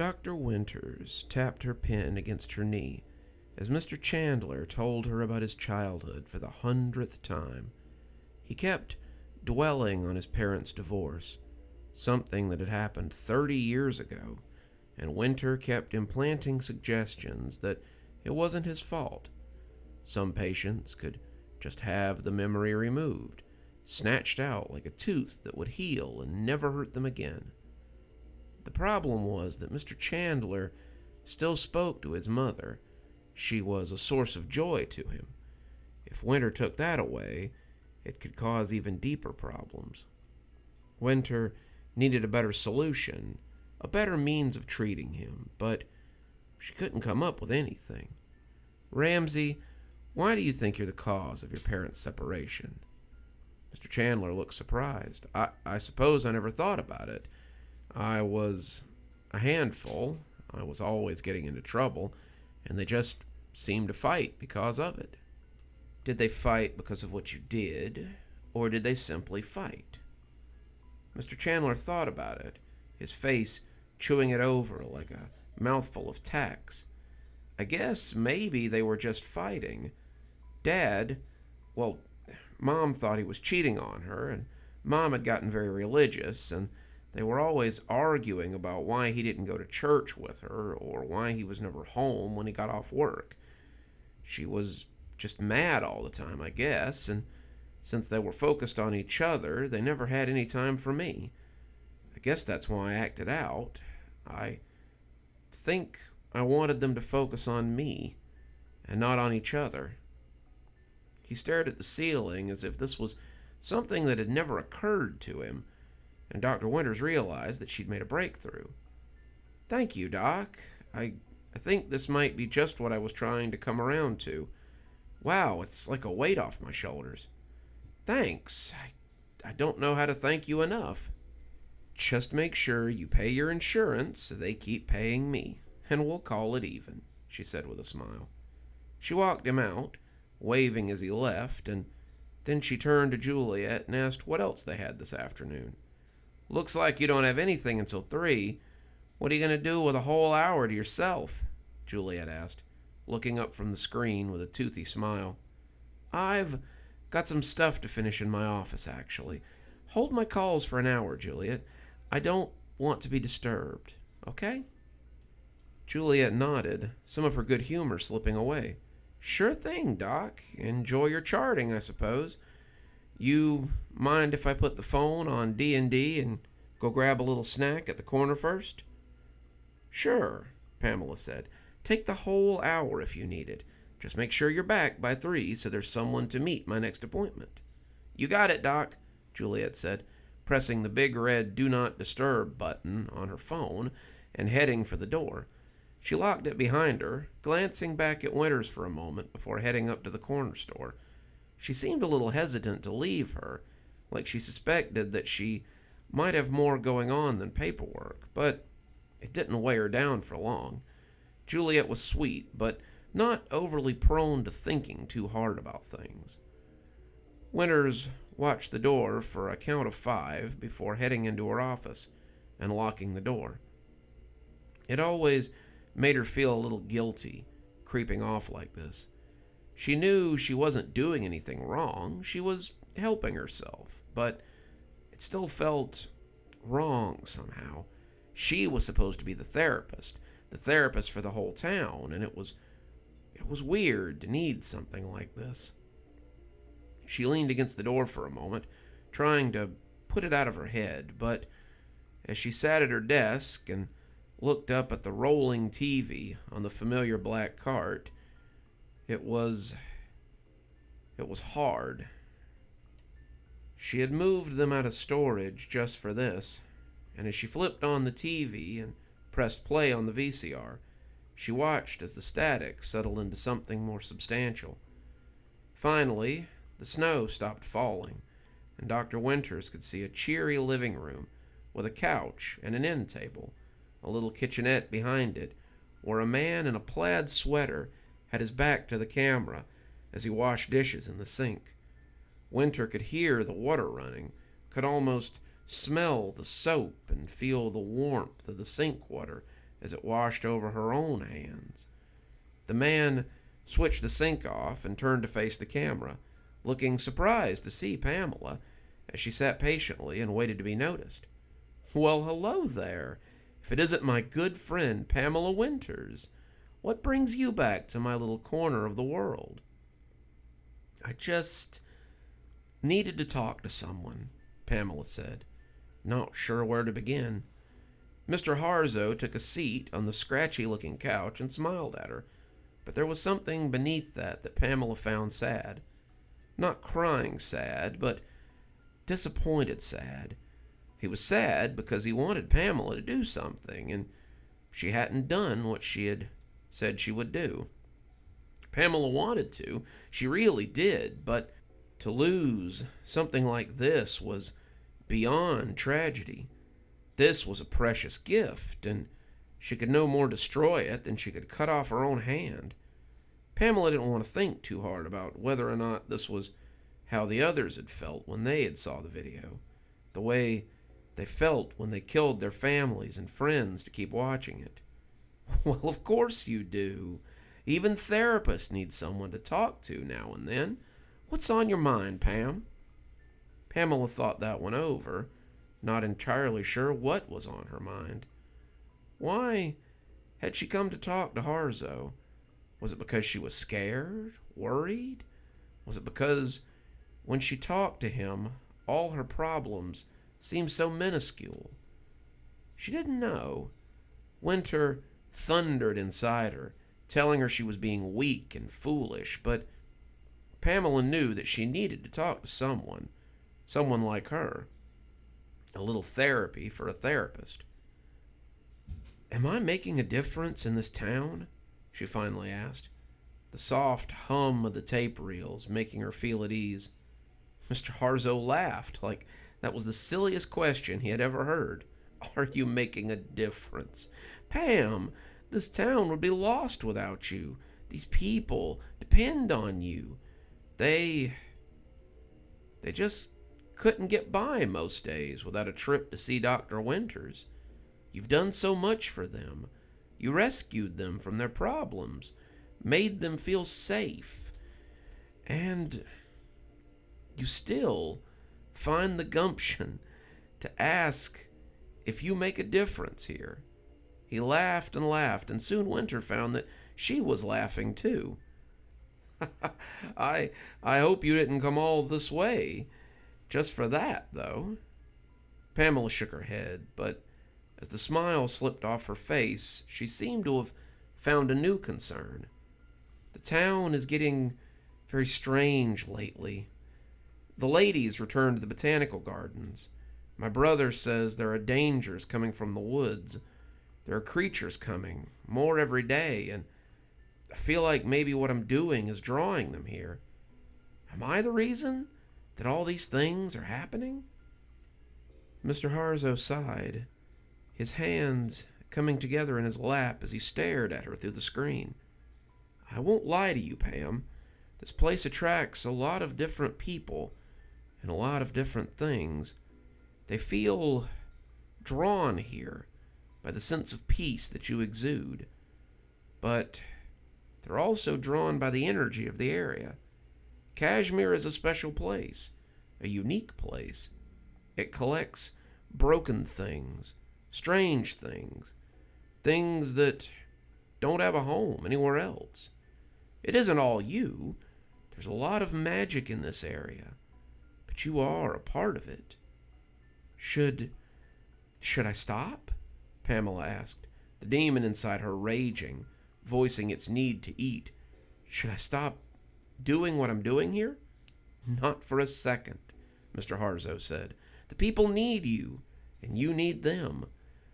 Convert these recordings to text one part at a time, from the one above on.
Dr. Winters tapped her pen against her knee as Mr. Chandler told her about his childhood for the 100th time. He kept dwelling on his parents' divorce, something that had happened 30 years ago, and Winter kept implanting suggestions that it wasn't his fault. Some patients could just have the memory removed, snatched out like a tooth that would heal and never hurt them again. The problem was that Mr. Chandler still spoke to his mother. She was a source of joy to him. If Winter took that away, it could cause even deeper problems. Winter needed a better solution, a better means of treating him, but she couldn't come up with anything. "Ramsey, why do you think you're the cause of your parents' separation?" Mr. Chandler looked surprised. I suppose I never thought about it. I was a handful. I was always getting into trouble, and they just seemed to fight because of it." "Did they fight because of what you did, or did they simply fight?" Mr. Chandler thought about it, his face chewing it over like a mouthful of tacks. "I guess maybe they were just fighting. Mom thought he was cheating on her, and Mom had gotten very religious, and they were always arguing about why he didn't go to church with her, or why he was never home when he got off work. She was just mad all the time, I guess, and since they were focused on each other, they never had any time for me. I guess that's why I acted out. I think I wanted them to focus on me, and not on each other." He stared at the ceiling as if this was something that had never occurred to him, and Dr. Winters realized that she'd made a breakthrough. "Thank you, Doc. I think this might be just what I was trying to come around to. Wow, it's like a weight off my shoulders. Thanks. I don't know how to thank you enough." "Just make sure you pay your insurance so they keep paying me, and we'll call it even," she said with a smile. She walked him out, waving as he left, and then she turned to Juliet and asked what else they had this afternoon. "Looks like you don't have anything until 3. What are you going to do with a whole hour to yourself?" Juliet asked, looking up from the screen with a toothy smile. "I've got some stuff to finish in my office, actually. Hold my calls for an hour, Juliet. I don't want to be disturbed, okay?" Juliet nodded, some of her good humor slipping away. "Sure thing, Doc. Enjoy your charting, I suppose. You mind if I put the phone on D&D and go grab a little snack at the corner first?" "Sure," Pamela said. "Take the whole hour if you need it. Just make sure you're back by 3 so there's someone to meet my next appointment." "You got it, Doc," Juliet said, pressing the big red Do Not Disturb button on her phone and heading for the door. She locked it behind her, glancing back at Winters for a moment before heading up to the corner store. She seemed a little hesitant to leave her, like she suspected that she might have more going on than paperwork, but it didn't weigh her down for long. Juliet was sweet, but not overly prone to thinking too hard about things. Winters watched the door for a count of 5 before heading into her office and locking the door. It always made her feel a little guilty, creeping off like this. She knew she wasn't doing anything wrong, she was helping herself, but it still felt wrong somehow. She was supposed to be the therapist for the whole town, and it was weird to need something like this. She leaned against the door for a moment, trying to put it out of her head, but as she sat at her desk and looked up at the rolling TV on the familiar black cart, it was hard. She had moved them out of storage just for this, and as she flipped on the TV and pressed play on the VCR, she watched as the static settled into something more substantial. Finally, the snow stopped falling, and Dr. Winters could see a cheery living room with a couch and an end table, a little kitchenette behind it, where a man in a plaid sweater had his back to the camera as he washed dishes in the sink. Winter could hear the water running, could almost smell the soap and feel the warmth of the sink water as it washed over her own hands. The man switched the sink off and turned to face the camera, looking surprised to see Pamela as she sat patiently and waited to be noticed. "Well, hello there. If it isn't my good friend Pamela Winters. What brings you back to my little corner of the world?" "I just needed to talk to someone," Pamela said, not sure where to begin. Mr. Harzo took a seat on the scratchy-looking couch and smiled at her, but there was something beneath that Pamela found sad. Not crying sad, but disappointed sad. He was sad because he wanted Pamela to do something, and she hadn't done what she had said she would do. Pamela wanted to, she really did, but to lose something like this was beyond tragedy. This was a precious gift, and she could no more destroy it than she could cut off her own hand. Pamela didn't want to think too hard about whether or not this was how the others had felt when they had saw the video, the way they felt when they killed their families and friends to keep watching it. Well, of course you do. Even therapists need someone to talk to now and then. What's on your mind, Pam? Pamela thought that one over, not entirely sure what was on her mind. Why had she come to talk to Harzo? Was it because she was scared? Worried? Was it because when she talked to him, all her problems seemed so minuscule? She didn't know. Winter thundered inside her, telling her she was being weak and foolish, but Pamela knew that she needed to talk to someone like her. A little therapy for a therapist. "Am I making a difference in this town?" she finally asked, the soft hum of the tape reels making her feel at ease. Mr. Harzo laughed like that was the silliest question he had ever heard. "Are you making a difference? Pam, this town would be lost without you. These people depend on you. They just couldn't get by most days without a trip to see Dr. Winters. You've done so much for them. You rescued them from their problems, made them feel safe, and you still find the gumption to ask if you make a difference here." He laughed and laughed, and soon Winter found that she was laughing too. I hope you didn't come all this way just for that, though." Pamela shook her head, but as the smile slipped off her face, she seemed to have found a new concern. "The town is getting very strange lately. The ladies returned to the botanical gardens. My brother says there are dangers coming from the woods. There are creatures coming, more every day, and I feel like maybe what I'm doing is drawing them here. Am I the reason that all these things are happening?" Mr. Harzo sighed, his hands coming together in his lap as he stared at her through the screen. "I won't lie to you, Pam. This place attracts a lot of different people and a lot of different things. They feel drawn here by the sense of peace that you exude. But they're also drawn by the energy of the area. Kashmir is a special place, a unique place. It collects broken things, strange things, things that don't have a home anywhere else. It isn't all you. There's a lot of magic in this area, but you are a part of it." Should I stop?" Pamela asked, the demon inside her raging, voicing its need to eat. "Should I stop doing what I'm doing here?" "Not for a second," Mr. Harzo said. "The people need you, and you need them.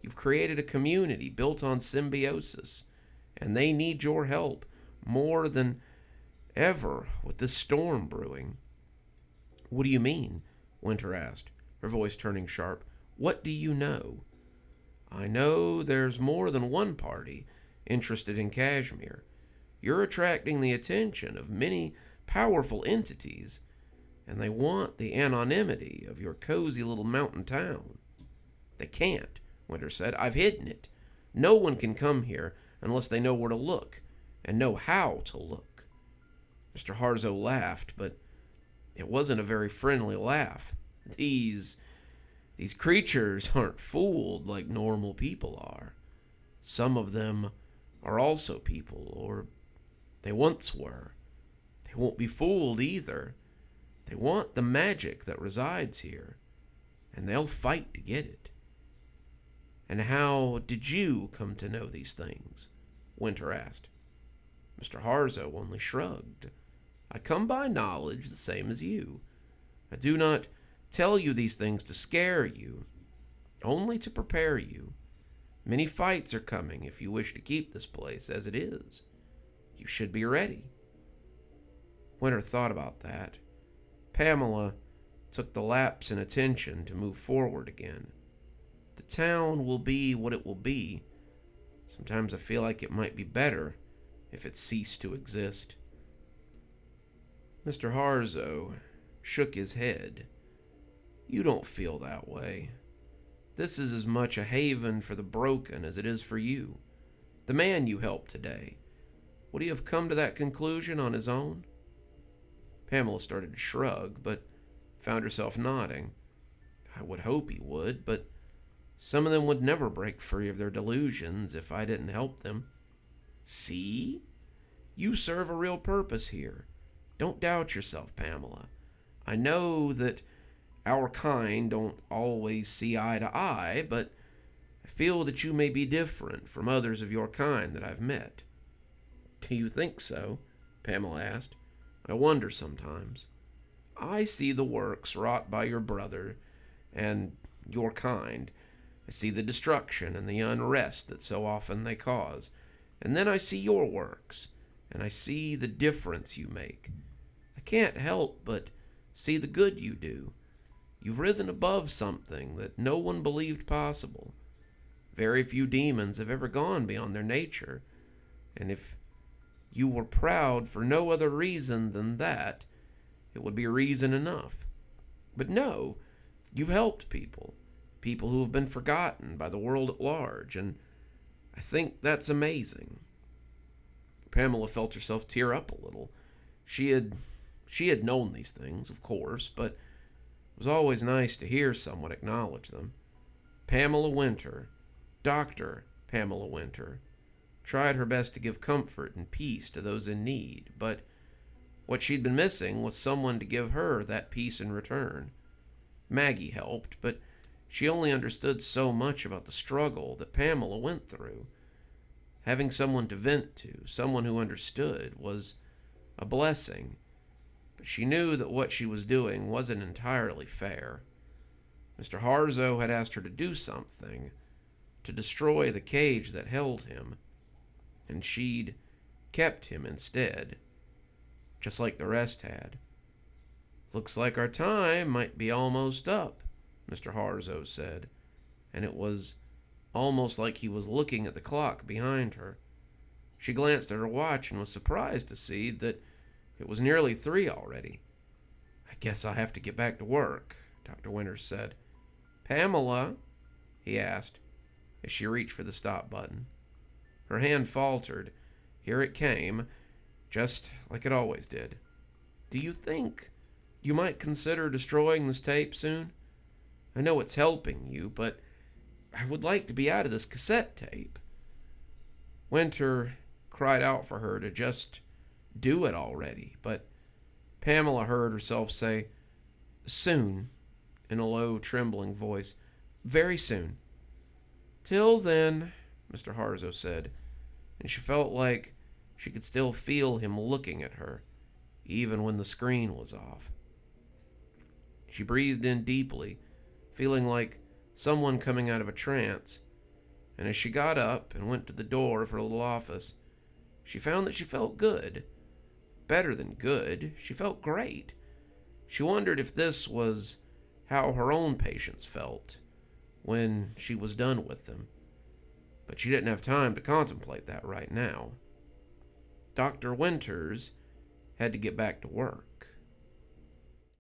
You've created a community built on symbiosis, and they need your help more than ever with this storm brewing." "What do you mean?" Winter asked, her voice turning sharp. "What do you know?" "I know there's more than one party interested in Kashmir. You're attracting the attention of many powerful entities, and they want the anonymity of your cozy little mountain town." "They can't," Winter said. "I've hidden it. No one can come here unless they know where to look and know how to look." Mr. Harzo laughed, but it wasn't a very friendly laugh. These creatures aren't fooled like normal people are. Some of them are also people, or they once were. They won't be fooled either. They want the magic that resides here, and they'll fight to get it. "And how did you come to know these things?" Winter asked. Mr. Harzo only shrugged. "I come by knowledge the same as you. I do not tell you these things to scare you, only to prepare you. Many fights are coming if you wish to keep this place as it is. You should be ready." Winter thought about that. Pamela took the lapse in attention to move forward again. "The town will be what it will be. Sometimes I feel like it might be better if it ceased to exist." Mr. Harzo shook his head. "You don't feel that way. This is as much a haven for the broken as it is for you. The man you helped today, would he have come to that conclusion on his own?" Pamela started to shrug, but found herself nodding. "I would hope he would, but some of them would never break free of their delusions if I didn't help them. See? You serve a real purpose here. Don't doubt yourself, Pamela. I know that our kind don't always see eye to eye, but I feel that you may be different from others of your kind that I've met." "Do you think so?" Pamela asked. "I wonder sometimes. I see the works wrought by your brother and your kind. I see the destruction and the unrest that so often they cause. And then I see your works, and I see the difference you make. I can't help but see the good you do. You've risen above something that no one believed possible. Very few demons have ever gone beyond their nature, and if you were proud for no other reason than that, it would be reason enough. But no, you've helped people who have been forgotten by the world at large, and I think that's amazing." Pamela felt herself tear up a little. She had known these things, of course, but it was always nice to hear someone acknowledge them. Pamela Winter, Dr. Pamela Winter, tried her best to give comfort and peace to those in need, but what she'd been missing was someone to give her that peace in return. Maggie helped, but she only understood so much about the struggle that Pamela went through. Having someone to vent to, someone who understood, was a blessing, but she knew that what she was doing wasn't entirely fair. Mr. Harzo had asked her to do something, to destroy the cage that held him, and she'd kept him instead, just like the rest had. "Looks like our time might be almost up," Mr. Harzo said, and it was almost like he was looking at the clock behind her. She glanced at her watch and was surprised to see that it was nearly 3 already. "I guess I'll have to get back to work," Dr. Winters said. "Pamela?" he asked, as she reached for the stop button. Her hand faltered. Here it came, just like it always did. "Do you think you might consider destroying this tape soon? I know it's helping you, but I would like to be out of this cassette tape." Winter cried out for her to just do it already, but Pamela heard herself say, "Soon," in a low, trembling voice. "Very soon." "Till then," Mr. Harzo said, and she felt like she could still feel him looking at her, even when the screen was off. She breathed in deeply, feeling like someone coming out of a trance, and as she got up and went to the door of her little office, she found that she felt good. Better than good, she felt great. She wondered if this was how her own patients felt when she was done with them, but she didn't have time to contemplate that right now. Dr. Winters had to get back to work.